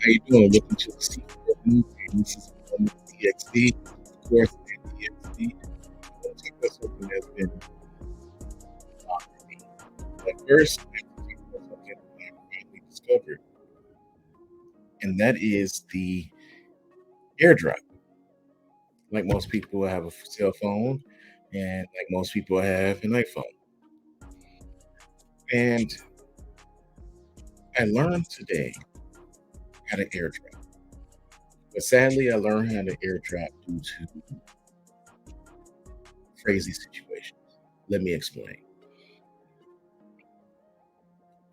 How you doing? Welcome to the Secret News. This is TXT. Of course, I'm TXT. I'm going to talk about something that's been bothering me. But first, I have to talk about something that I finally discovered, and that is the AirDrop. Like most people, I have a cell phone, and like most people, I have an iPhone. And I learned today how to AirDrop. But sadly, I learned how to AirDrop due to crazy situations. Let me explain.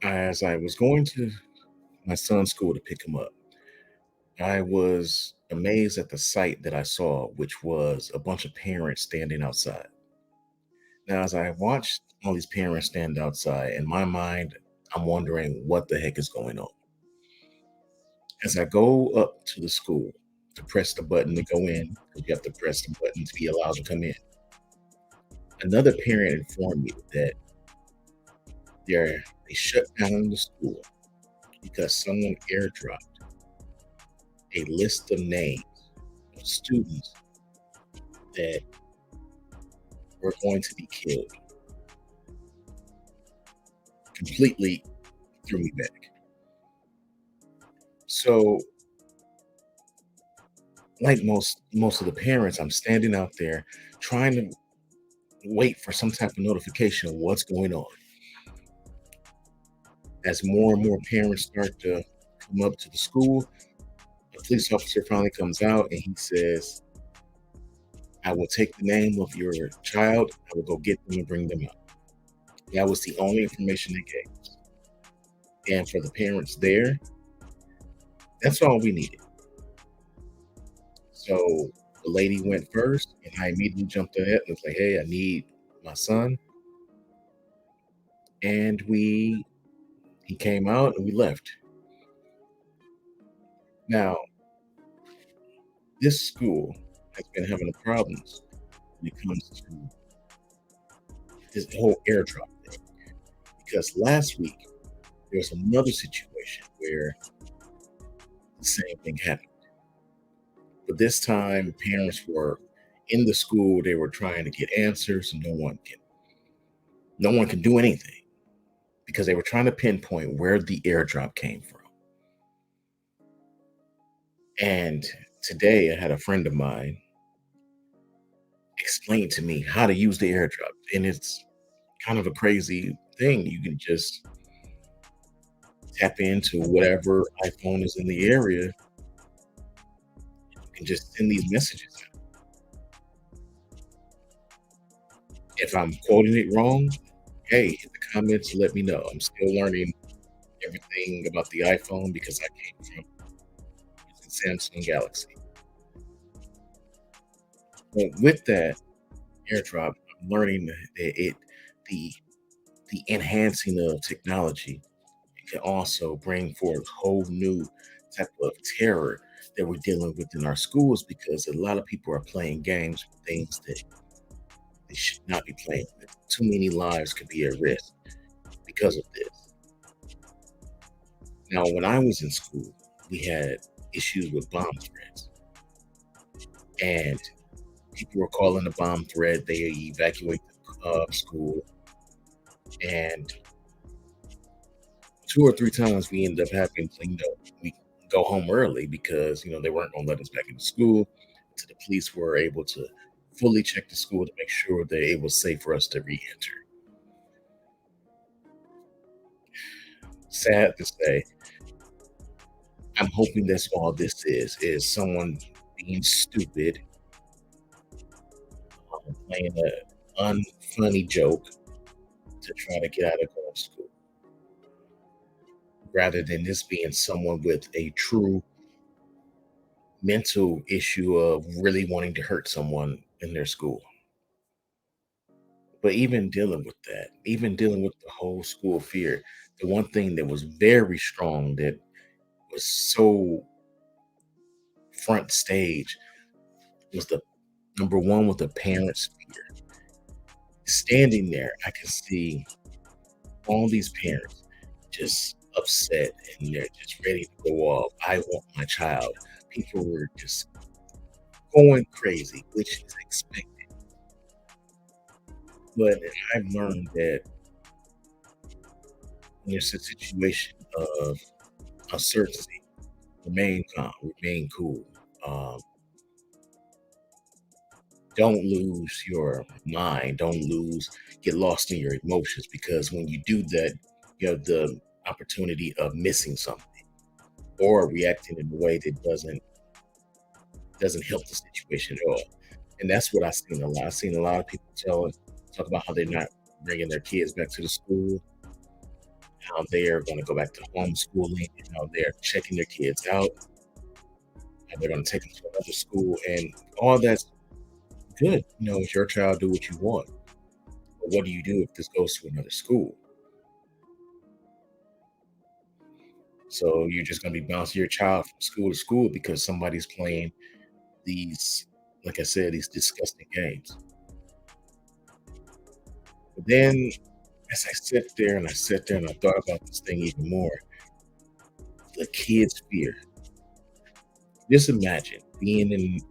As I was going to my son's school to pick him up, I was amazed at the sight that I saw, which was a bunch of parents standing outside. Now, as I watched all these parents stand outside, in my mind, I'm wondering what the heck is going on. As I go up to the school to press the button to go in, because you have to press the button to be allowed to come in, another parent informed me that they shut down the school because someone airdropped a list of names of students that were going to be killed. Completely threw me back. So, like most of the parents, I'm standing out there trying to wait for some type of notification of what's going on. As more and more parents start to come up to the school, a police officer finally comes out and he says, "I will take the name of your child. I will go get them and bring them out." That was the only information they gave us. And for the parents there, that's all we needed. So the lady went first, and I immediately jumped ahead and was like, "Hey, I need my son." And he came out and we left. Now, this school has been having problems when it comes to this whole airdrop thing. Because last week there was another situation where the same thing happened. But this time parents were in the school, they were trying to get answers, and no one can do anything because they were trying to pinpoint where the airdrop came from. And today I had a friend of mine explain to me how to use the airdrop. And it's kind of a crazy thing. You can just tap into whatever iPhone is in the area and just send these messages out. If I'm quoting it wrong, hey, in the comments, let me know. I'm still learning everything about the iPhone because I came from using Samsung Galaxy. But with that airdrop, I'm learning that the the enhancing of technology can also bring forth whole new type of terror that we're dealing with in our schools because a lot of people are playing games with things that they should not be playing with. Too many lives could be at risk because of this. Now, when I was in school, we had issues with bomb threats, and people were calling the bomb threat. They evacuate the school, and two or three times we ended up having to, we go home early because they weren't going to let us back into school. So the police were able to fully check the school to make sure that it was safe for us to re-enter. Sad to say, I'm hoping that's all this is someone being stupid, playing an unfunny joke to try to get out of going to school, rather than this being someone with a true mental issue of really wanting to hurt someone in their school. But even dealing with that, even dealing with the whole school fear, the one thing that was very strong that was so front stage was the number one with the parents' fear. Standing there, I could see all these parents just upset and they're just ready to go off. I want my child. People were just going crazy, which is expected. But I've learned that when there's a situation of uncertainty, remain calm, remain cool. Um, don't lose your mind. Don't get lost in your emotions because when you do that, you have the opportunity of missing something or reacting in a way that doesn't help the situation at all. And that's what I've seen a lot. I've seen a lot of people talk about how they're not bringing their kids back to the school, how they are going to go back to homeschooling, how they're checking their kids out, how they're going to take them to another school, and all that's good. It's your child. Do what you want. But what do you do if this goes to another school? So you're just going to be bouncing your child from school to school because somebody's playing these, like I said, these disgusting games. But then as I sat there and I thought about this thing even more, the kids' fear. Just imagine being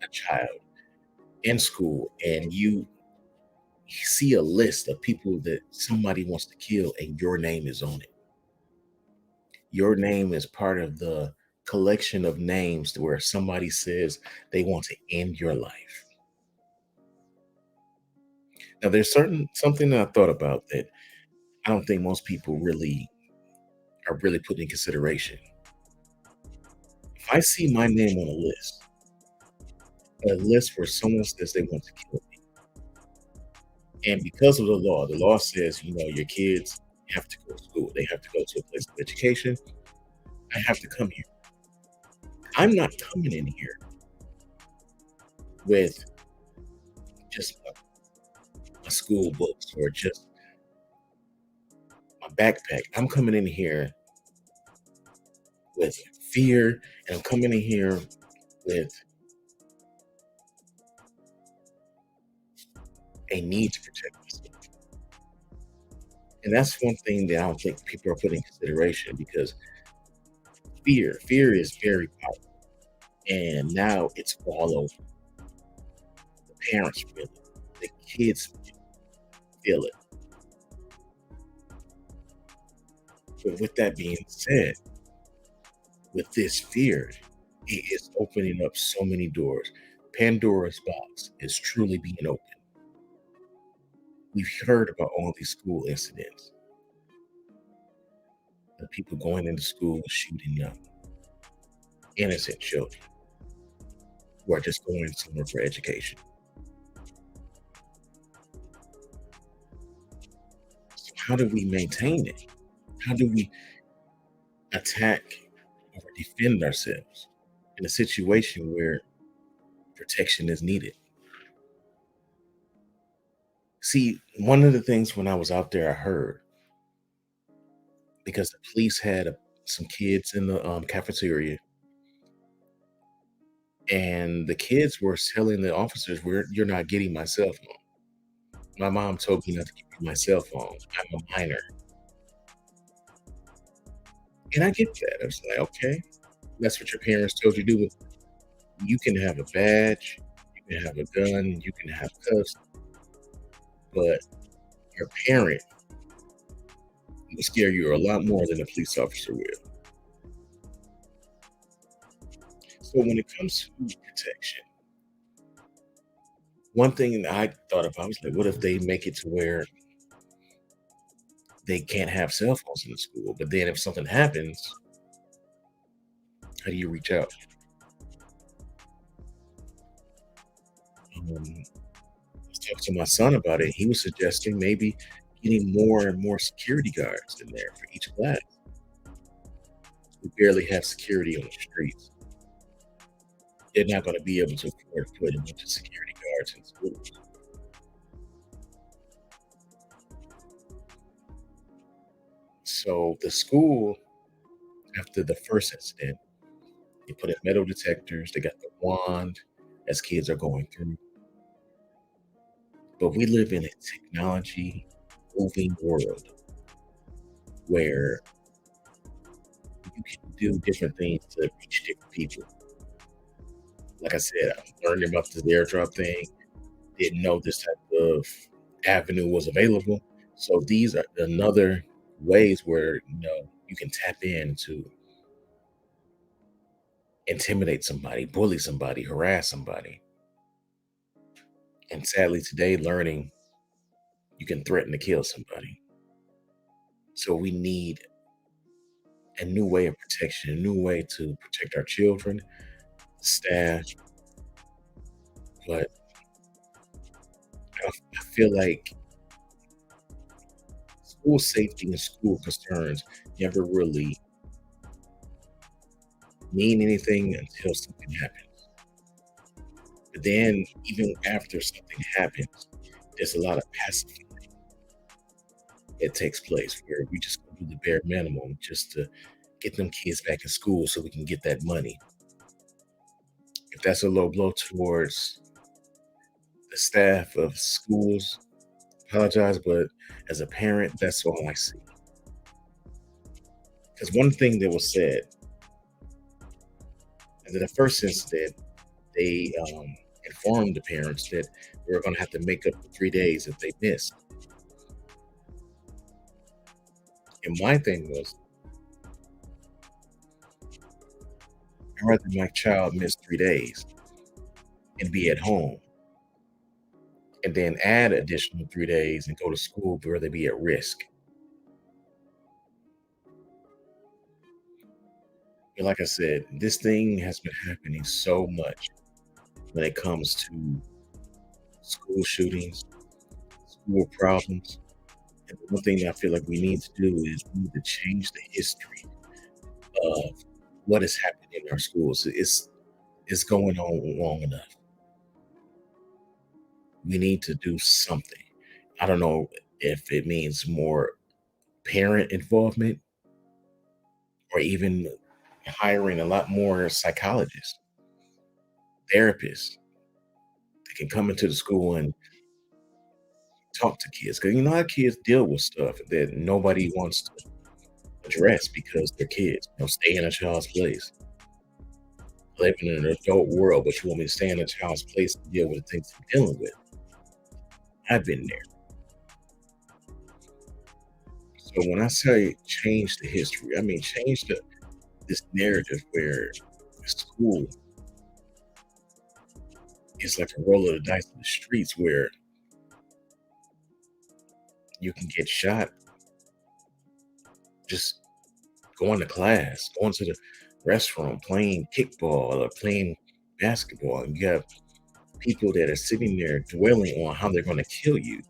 a child in school and you see a list of people that somebody wants to kill and your name is on it. Your name is part of the collection of names where somebody says they want to end your life. Now, there's certain something that I thought about that I don't think most people really are really put in consideration. If I see my name on a list where someone says they want to kill me, and because of the law says, your kids have to go to school, they have to go to a place of education. I have to come here. I'm not coming in here with just my school books or just my backpack. I'm coming in here with fear, and I'm coming in here with a need to protect myself. And that's one thing that I don't think people are putting in consideration because fear is very powerful. And now it's all over. The parents feel it, the kids feel it. But with that being said, with this fear, it is opening up so many doors. Pandora's box is truly being opened. We've heard about all these school incidents, the people going into school shooting up innocent children who are just going somewhere for education. So how do we maintain it? How do we attack or defend ourselves in a situation where protection is needed? See, one of the things when I was out there, I heard because the police had some kids in the cafeteria, and the kids were telling the officers, "You're not getting my cell phone. My mom told me not to give you my cell phone. I'm a minor." And I get that. I was like, okay, that's what your parents told you to do. You can have a badge, you can have a gun, you can have cuffs, but your parent will scare you a lot more than a police officer will. So when it comes to protection, one thing that I thought about was like, what if they make it to where they can't have cell phones in the school? But then if something happens, how do you reach out? I was talking to my son about it. He was suggesting maybe getting more and more security guards in there for each class. We barely have security on the streets. They're not going to be able to afford to put a bunch of security guards in schools. So the school, after the first incident, they put in metal detectors. They got the wand as kids are going through. But we live in a technology moving world where you can do different things to reach different people. Like I said, I'm learning about this airdrop thing. Didn't know this type of avenue was available. So these are another ways where you can tap in to intimidate somebody, bully somebody, harass somebody. And sadly today, learning you can threaten to kill somebody. So we need a new way of protection, a new way to protect our children, staff. But I feel like school safety and school concerns never really mean anything until something happens. But then, even after something happens, there's a lot of pacifying that takes place where we just do the bare minimum just to get them kids back in school so we can get that money. If that's a low blow towards the staff of schools, apologize, but as a parent, that's all I see. Because one thing that was said is that the first incident, they informed the parents that they were going to have to make up the 3 days that they missed. And my thing was, I'd rather my child miss 3 days and be at home and then add additional 3 days and go to school where they be at risk. And like I said, this thing has been happening so much when it comes to school shootings, school problems. And the one thing that I feel like we need to do is we need to change the history of what is happening in our schools. It's going on long enough. We need to do something. I don't know if it means more parent involvement or even hiring a lot more psychologists, therapists that can come into the school and talk to kids. Because how kids deal with stuff that nobody wants to address because they're kids. Stay in a child's place. Living in an adult world, but you want me to stay in a child's place to deal with the things I'm dealing with. I've been there. So when I say change the history, I mean change this narrative where school is like a roll of the dice in the streets where you can get shot just going to class, going to the restroom, playing kickball or playing basketball, and you have people that are sitting there dwelling on how they're going to kill you.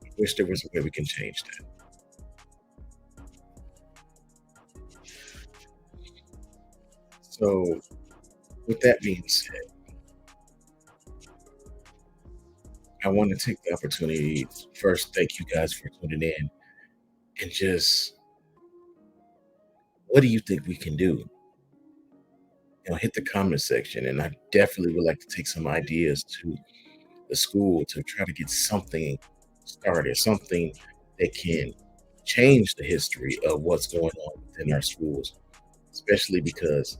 I wish there was a way we can change that. So, with that being said, I want to take the opportunity to first thank you guys for tuning in and just what do you think we can do? Hit the comment section, and I definitely would like to take some ideas to the school to try to get something started, something that can change the history of what's going on within our schools, especially because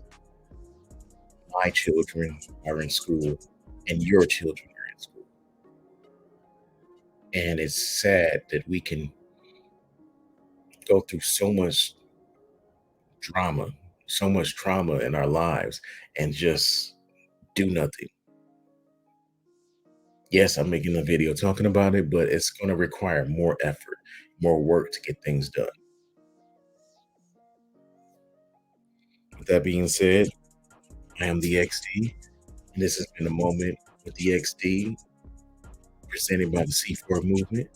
my children are in school and your children are in school. And it's sad that we can go through drama, so much trauma in our lives and just do nothing. Yes, I'm making a video talking about it, but it's going to require more effort, more work to get things done. With that being said, I am the XD, and this has been a moment with the XD presented by the C4 movement.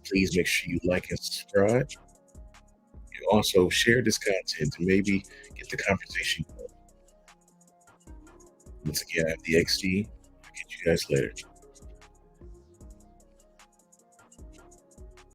Please make sure you like and subscribe. And also share this content to maybe get the conversation going. Once again, I'm the XD. I'll catch you guys later.